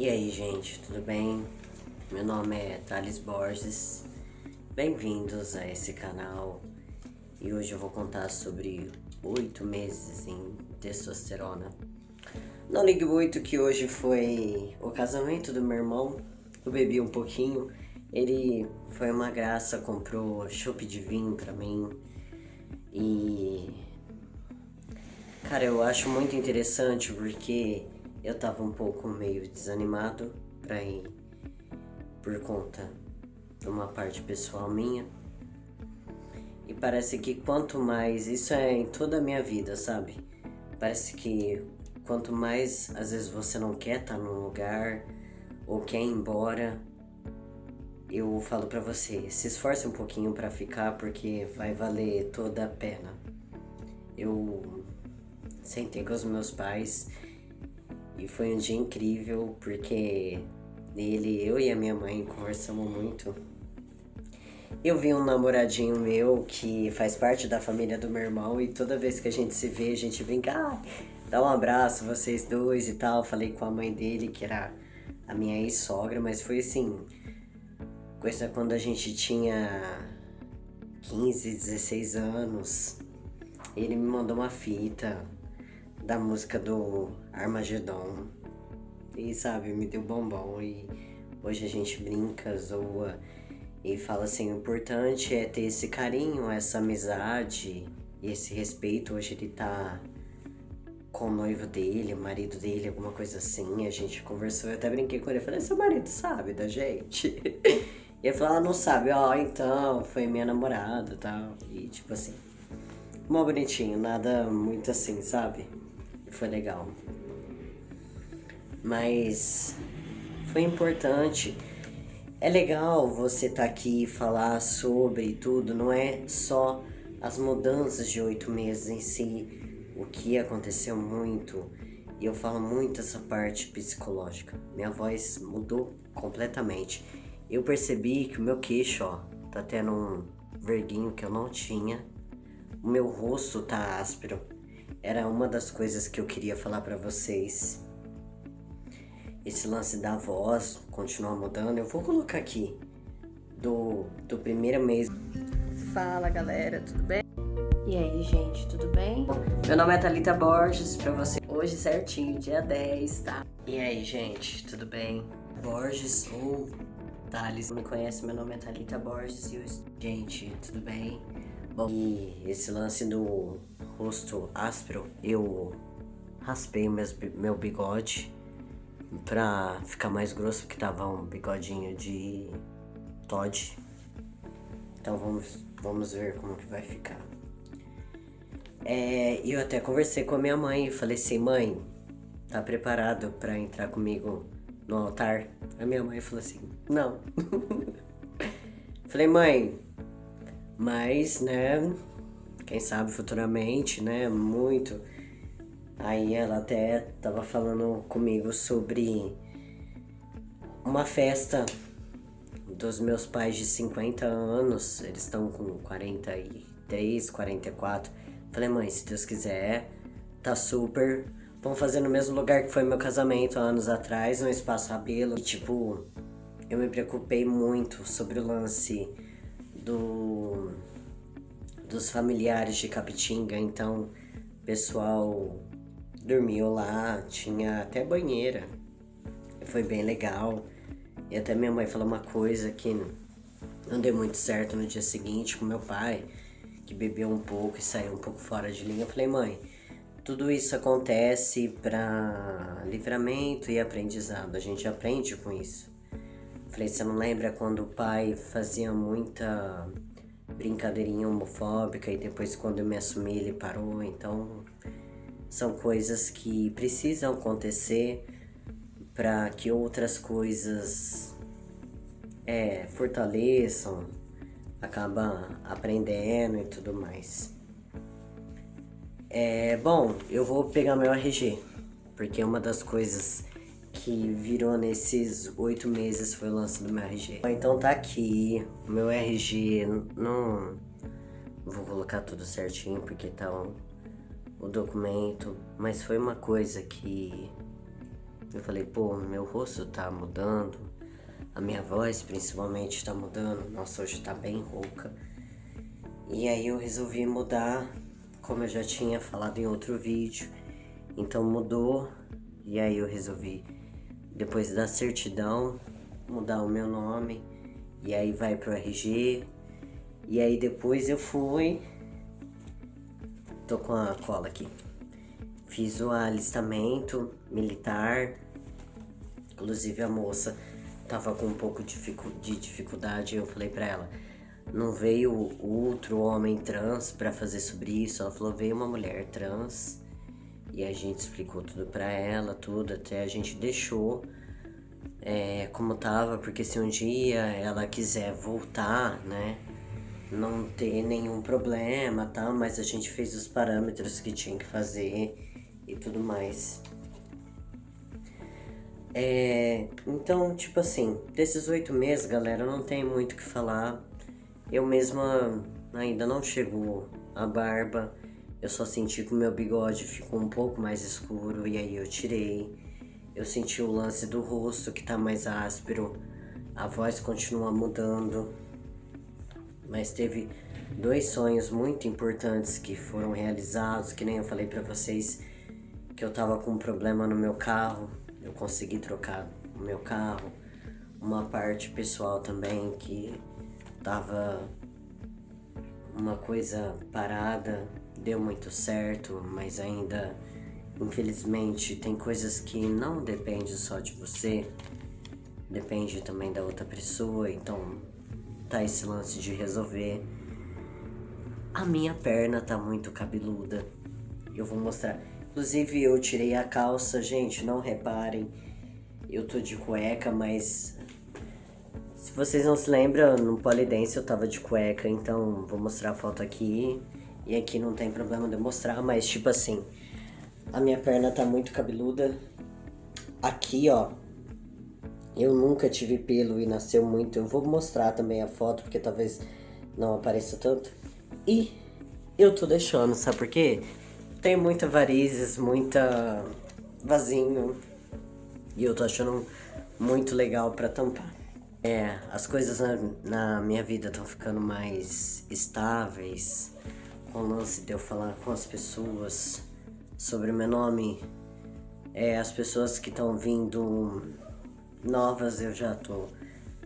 E aí, gente, tudo bem? Meu nome é Thales Borges, bem-vindos a esse canal e hoje eu vou contar sobre 8 meses em testosterona. Não ligue muito que hoje foi o casamento do meu irmão, eu bebi um pouquinho, ele foi uma graça, comprou chopp de vinho pra mim e... Cara, eu acho muito interessante porque eu tava um pouco meio desanimado pra ir por conta de uma parte pessoal minha. E parece que quanto mais, isso é em toda a minha vida, sabe? Parece que quanto mais às vezes você não quer estar num lugar ou quer ir embora, eu falo pra você, se esforce um pouquinho pra ficar porque vai valer toda a pena. Eu sentei com os meus pais e foi um dia incrível porque nele eu e a minha mãe conversamos muito. Eu vi um namoradinho meu que faz parte da família do meu irmão e toda vez que a gente se vê, a gente brinca, dá um abraço vocês dois e tal. Falei com a mãe dele, que era a minha ex-sogra, mas foi assim, coisa quando a gente tinha 15, 16 anos. Ele me mandou uma fita da música do Armagedon e, sabe, me deu bombom e hoje a gente brinca, zoa e fala assim, o importante é ter esse carinho, essa amizade e esse respeito. Hoje ele tá com o noivo dele, o marido dele, alguma coisa assim. A gente conversou, eu até brinquei com ele, falei, seu marido sabe da gente? E ele falou, não sabe, então, foi minha namorada e tal. E tipo assim, mó bonitinho, nada muito assim, sabe? E foi legal. Mas foi importante. É legal você estar aqui e falar sobre tudo, não é só as mudanças de 8 meses em si, o que aconteceu muito, e eu falo muito essa parte psicológica. Minha voz mudou completamente. Eu percebi que o meu queixo, tá tendo um verguinho que eu não tinha. O meu rosto tá áspero. Era uma das coisas que eu queria falar pra vocês. Esse lance da voz continuar mudando, eu vou colocar aqui do primeiro mês. Fala galera, tudo bem? E aí, gente, tudo bem? Meu nome é Thalita Borges, pra você hoje certinho, dia 10, tá? E aí, gente, tudo bem? Borges ou Thales, me conhece, meu nome é Thalita Borges e eu... Gente, tudo bem? Bom, e esse lance do rosto áspero, eu raspei meu bigode pra ficar mais grosso, porque tava um bigodinho de Todd. Então vamos ver como que vai ficar. Eu até conversei com a minha mãe e falei assim, mãe, tá preparado pra entrar comigo no altar? A minha mãe falou assim, não. Falei, mãe, mas, né, quem sabe futuramente, né, muito. Aí ela até tava falando comigo sobre uma festa dos meus pais de 50 anos, eles estão com 43, 44. Falei, mãe, se Deus quiser, tá super. Vamos fazer no mesmo lugar que foi meu casamento há anos atrás, no Espaço Rabelo. E tipo, eu me preocupei muito sobre o lance dos familiares de Capitinga, então o pessoal dormiu lá, tinha até banheira. Foi bem legal. E até minha mãe falou uma coisa que não deu muito certo no dia seguinte com meu pai, que bebeu um pouco e saiu um pouco fora de linha. Eu falei, mãe, tudo isso acontece para livramento e aprendizado, a gente aprende com isso. Eu falei, você não lembra quando o pai fazia muita brincadeirinha homofóbica e depois quando eu me assumi ele parou? Então são coisas que precisam acontecer para que outras coisas fortaleçam, acaba aprendendo e tudo mais. Bom, eu vou pegar meu RG, porque uma das coisas que virou nesses 8 meses foi o lance do meu RG. Então tá aqui, o meu RG, não vou colocar tudo certinho porque tá o documento, mas foi uma coisa que Eu falei, pô, meu rosto tá mudando, a minha voz principalmente tá mudando, nossa, hoje tá bem rouca. E aí eu resolvi mudar, como eu já tinha falado em outro vídeo, então mudou, e aí eu resolvi, depois da certidão, mudar o meu nome, e aí vai pro RG, e aí depois eu fui, tô com a cola aqui, fiz o alistamento militar, inclusive a moça tava com um pouco de dificuldade, eu falei pra ela, não veio outro homem trans pra fazer sobre isso, ela falou, veio uma mulher trans, e a gente explicou tudo pra ela, tudo, até a gente deixou como tava, porque se um dia ela quiser voltar, né, não ter nenhum problema, tá, mas a gente fez os parâmetros que tinha que fazer e tudo mais. Então, tipo assim, desses 8 meses, galera, não tem muito o que falar. Eu mesma ainda não chegou a barba, eu só senti que o meu bigode ficou um pouco mais escuro e aí eu tirei. Eu senti o lance do rosto que tá mais áspero, a voz continua mudando, mas teve 2 sonhos muito importantes que foram realizados, que nem eu falei pra vocês, que eu tava com um problema no meu carro, eu consegui trocar o meu carro, uma parte pessoal também que tava uma coisa parada, deu muito certo, mas ainda, infelizmente, tem coisas que não dependem só de você, depende também da outra pessoa, então tá esse lance de resolver. A minha perna tá muito cabeluda, eu vou mostrar. Inclusive eu tirei a calça, gente, não reparem, eu tô de cueca, mas se vocês não se lembram, no polidense eu tava de cueca, então vou mostrar a foto aqui. E aqui não tem problema de eu mostrar, mas tipo assim, a minha perna tá muito cabeluda. Aqui, ó, eu nunca tive pelo e nasceu muito. Eu vou mostrar também a foto, porque talvez não apareça tanto. E eu tô deixando, sabe por quê? Tem muita varizes, muita vasinho. E eu tô achando muito legal pra tampar. As coisas na minha vida estão ficando mais estáveis, com o lance de eu falar com as pessoas sobre o meu nome. As pessoas que estão vindo novas, eu já tô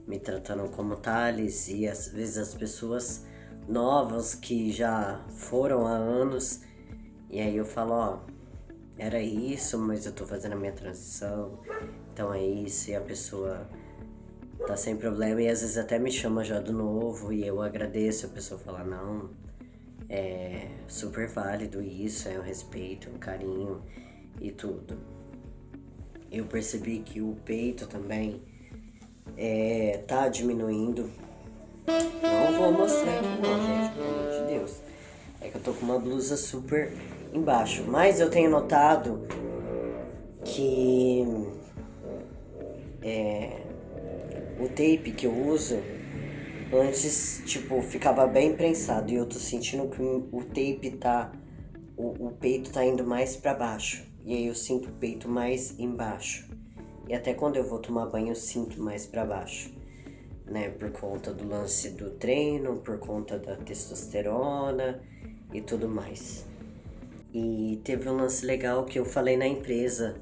me tratando como Thales, e às vezes as pessoas novas que já foram há anos, e aí eu falo, ó, era isso, mas eu tô fazendo a minha transição, então é isso, e a pessoa tá sem problema, e às vezes até me chama já do novo, e eu agradeço, a pessoa fala, não, é super válido isso, é um respeito, um carinho e tudo. Eu percebi que o peito também tá diminuindo. Não vou mostrar aqui não, gente, pelo amor de Deus. É que eu tô com uma blusa super embaixo, mas eu tenho notado que o tape que eu uso antes, tipo, ficava bem prensado, e eu tô sentindo que o tape tá, o peito tá indo mais pra baixo, e aí eu sinto o peito mais embaixo, e até quando eu vou tomar banho eu sinto mais pra baixo, né, por conta do lance do treino, por conta da testosterona e tudo mais. E teve um lance legal que eu falei na empresa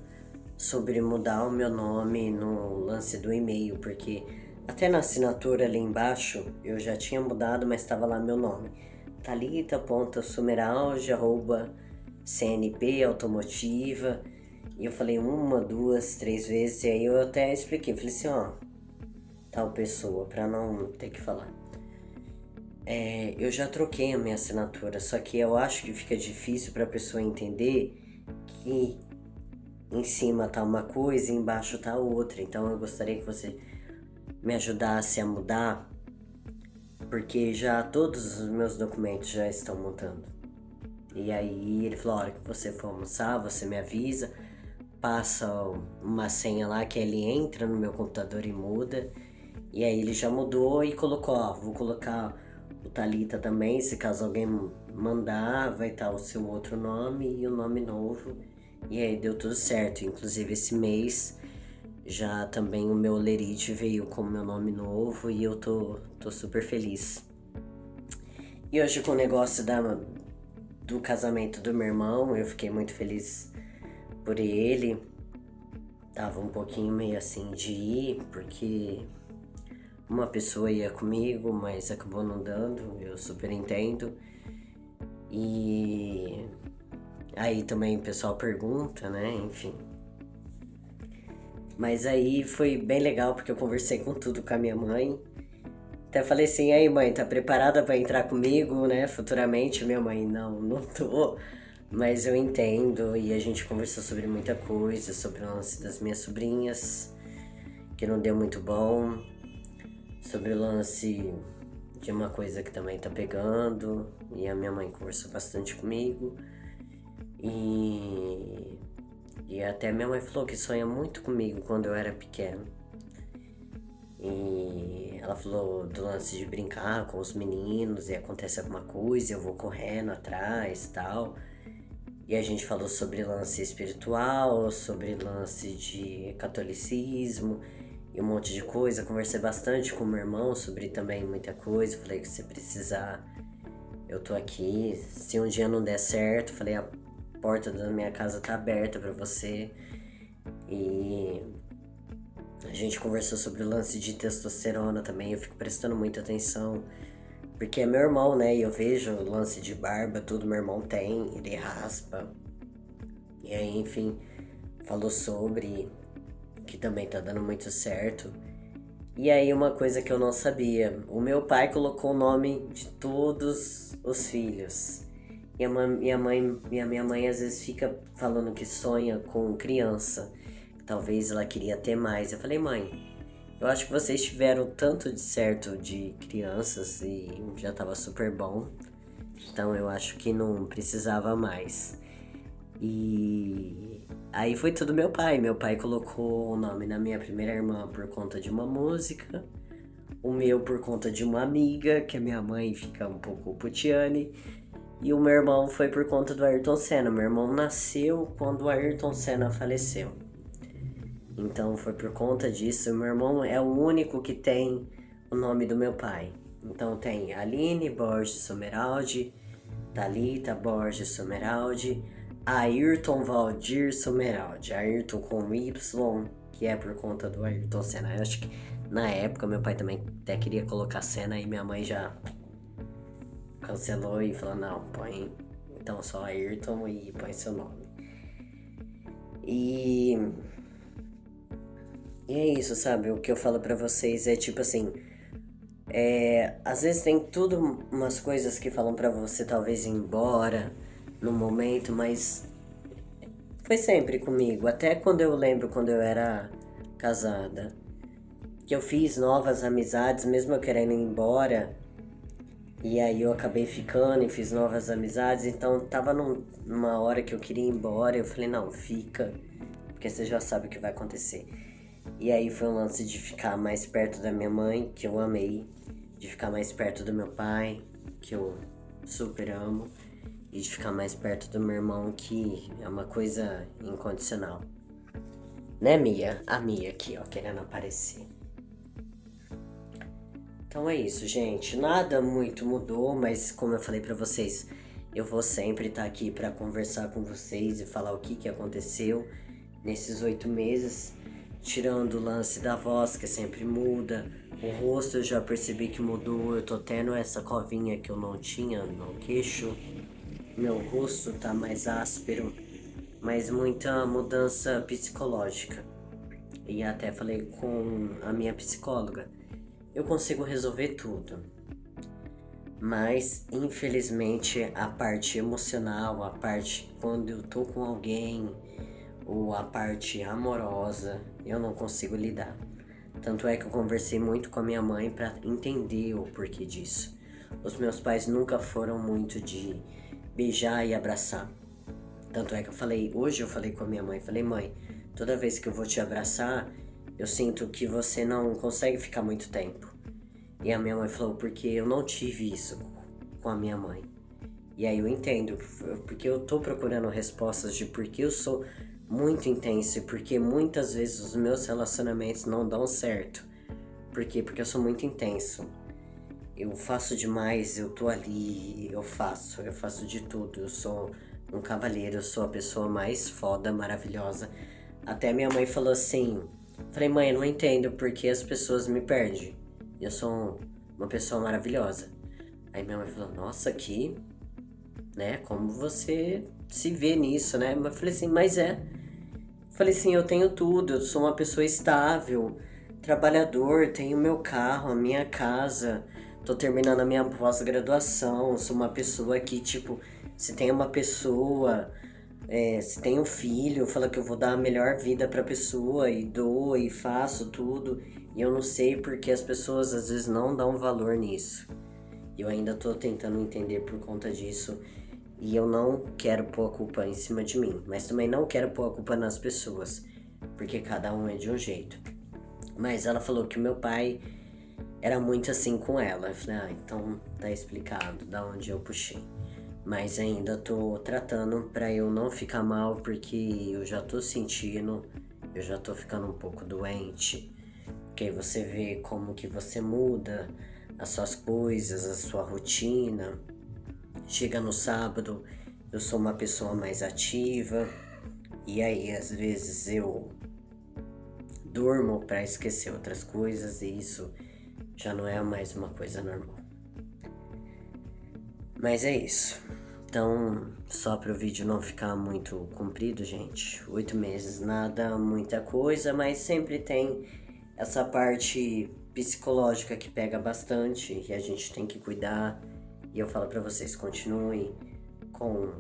sobre mudar o meu nome no lance do e-mail, porque até na assinatura ali embaixo eu já tinha mudado, mas estava lá meu nome, Thalita.sumeralge@CNP Automotiva, e eu falei 1, 2, 3 vezes, e aí eu até expliquei, falei assim, ó, tal pessoa, pra não ter que falar. Eu já troquei a minha assinatura, só que eu acho que fica difícil pra pessoa entender que em cima tá uma coisa e embaixo tá outra. Então eu gostaria que você me ajudasse a mudar, porque já todos os meus documentos já estão mudando. E aí ele falou, a hora que você for almoçar, você me avisa, passa uma senha lá que ele entra no meu computador e muda. E aí ele já mudou e colocou, ó, vou colocar o Thalita também, se caso alguém mandar, vai estar o seu outro nome e o nome novo. E aí deu tudo certo. Inclusive esse mês já também o meu lerite veio com o meu nome novo e eu tô super feliz. E hoje com o negócio do casamento do meu irmão, eu fiquei muito feliz por ele. Tava um pouquinho meio assim de ir, porque uma pessoa ia comigo, mas acabou não dando, eu super entendo. E aí também o pessoal pergunta, né? Enfim. Mas aí foi bem legal porque eu conversei com tudo com a minha mãe. Até falei assim, aí mãe, tá preparada pra entrar comigo, né? Futuramente, minha mãe, não tô. Mas eu entendo e a gente conversou sobre muita coisa, sobre o lance das minhas sobrinhas, que não deu muito bom, sobre o lance de uma coisa que também tá pegando, e a minha mãe conversou bastante comigo. E até minha mãe falou que sonha muito comigo quando eu era pequeno. E ela falou do lance de brincar com os meninos e acontece alguma coisa, eu vou correndo atrás e tal. E a gente falou sobre lance espiritual, sobre lance de catolicismo e um monte de coisa. Conversei bastante com meu irmão sobre também muita coisa. Falei que se precisar, eu tô aqui. Se um dia não der certo, falei, a porta da minha casa tá aberta pra você. E a gente conversou sobre o lance de testosterona também. Eu fico prestando muita atenção, porque é meu irmão, né? E eu vejo o lance de barba, tudo meu irmão tem, ele raspa. E aí, enfim, falou sobre que também tá dando muito certo. E aí, uma coisa que eu não sabia: o meu pai colocou o nome de todos os filhos. E a minha mãe às vezes fica falando que sonha com criança. Talvez ela queria ter mais. Eu falei, mãe, eu acho que vocês tiveram tanto de certo de crianças e já tava super bom. Então eu acho que não precisava mais. E aí foi tudo meu pai. Meu pai colocou o nome na minha primeira irmã por conta de uma música. O meu por conta de uma amiga, que a minha mãe fica um pouco putiane. E o meu irmão foi por conta do Ayrton Senna. Meu irmão nasceu quando o Ayrton Senna faleceu. Então foi por conta disso. Meu irmão é o único que tem o nome do meu pai. Então tem Aline Borges Someraldi, Thalita Borges Someraldi, Ayrton Valdir Someraldi. Ayrton com Y, que é por conta do Ayrton Senna. Eu acho que na época meu pai também até queria colocar Senna e minha mãe já cancelou e falou, não, põe então só Ayrton e põe seu nome. E é isso, sabe? O que eu falo pra vocês é tipo assim, às vezes tem tudo umas coisas que falam pra você talvez ir embora no momento, mas foi sempre comigo. Até quando eu lembro quando eu era casada, que eu fiz novas amizades, mesmo eu querendo ir embora. E aí eu acabei ficando e fiz novas amizades, então tava numa hora que eu queria ir embora, eu falei, não, fica, porque você já sabe o que vai acontecer. E aí foi um lance de ficar mais perto da minha mãe, que eu amei, de ficar mais perto do meu pai, que eu super amo, e de ficar mais perto do meu irmão, que é uma coisa incondicional. Né, Mia? A Mia aqui, ó, querendo aparecer. Então é isso, gente. Nada muito mudou, mas como eu falei pra vocês, eu vou sempre estar aqui pra conversar com vocês e falar o que aconteceu nesses 8 meses. Tirando o lance da voz, que sempre muda. O rosto eu já percebi que mudou. Eu tô tendo essa covinha que eu não tinha no queixo. Meu rosto tá mais áspero, mas muita mudança psicológica. E até falei com a minha psicóloga. Eu consigo resolver tudo, mas infelizmente a parte emocional, a parte quando eu tô com alguém ou a parte amorosa, eu não consigo lidar. Tanto é que eu conversei muito com a minha mãe para entender o porquê disso. Os meus pais nunca foram muito de beijar e abraçar. Tanto é que hoje eu falei com a minha mãe, falei, mãe, toda vez que eu vou te abraçar, eu sinto que você não consegue ficar muito tempo. E a minha mãe falou, porque eu não tive isso com a minha mãe. E aí eu entendo, porque eu tô procurando respostas de por que eu sou muito intenso e porque muitas vezes os meus relacionamentos não dão certo. Por quê? Porque eu sou muito intenso. Eu faço demais, eu tô ali, eu faço de tudo. Eu sou um cavalheiro, eu sou a pessoa mais foda, maravilhosa. Até minha mãe falou assim, falei, mãe, eu não entendo porque as pessoas me perdem. Eu sou uma pessoa maravilhosa. Aí minha mãe falou, nossa, né, como você se vê nisso, né? Mas eu falei assim, mas é. Falei assim, eu tenho tudo, eu sou uma pessoa estável, trabalhador, tenho meu carro, a minha casa, tô terminando a minha pós-graduação, sou uma pessoa que, tipo, se tem uma pessoa, se tem um filho, fala que eu vou dar a melhor vida pra pessoa e dou e faço tudo, e eu não sei porque as pessoas às vezes não dão valor nisso. Eu ainda tô tentando entender por conta disso. E eu não quero pôr a culpa em cima de mim, mas também não quero pôr a culpa nas pessoas, porque cada um é de um jeito. Mas ela falou que o meu pai era muito assim com ela. Eu falei, então tá explicado da onde eu puxei. Mas ainda tô tratando pra eu não ficar mal, porque eu já tô sentindo, eu já tô ficando um pouco doente. Que aí você vê como que você muda as suas coisas, a sua rotina. Chega no sábado, eu sou uma pessoa mais ativa e aí às vezes eu durmo para esquecer outras coisas e isso já não é mais uma coisa normal. Mas é isso. Então, só para o vídeo não ficar muito comprido, gente, 8 meses, nada, muita coisa, mas sempre tem essa parte psicológica que pega bastante e a gente tem que cuidar. E eu falo pra vocês, continuem com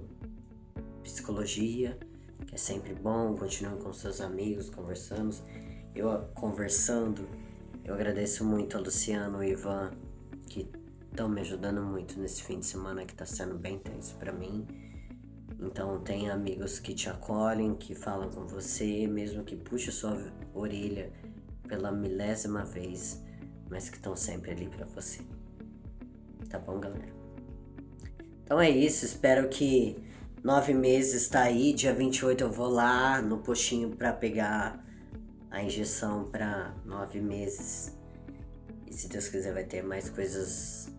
psicologia, que é sempre bom, continuem com seus amigos, conversando. Eu agradeço muito a Luciano e o Ivan, que estão me ajudando muito nesse fim de semana, que tá sendo bem tenso pra mim. Então tem amigos que te acolhem, que falam com você, mesmo que puxe sua orelha pela milésima vez, mas que estão sempre ali pra você. Tá bom, galera? Então é isso, espero que 9 meses tá aí, dia 28 eu vou lá no postinho pra pegar a injeção pra 9 meses. E se Deus quiser vai ter mais coisas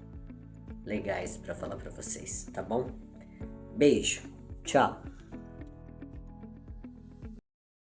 legais pra falar pra vocês, tá bom? Beijo, tchau!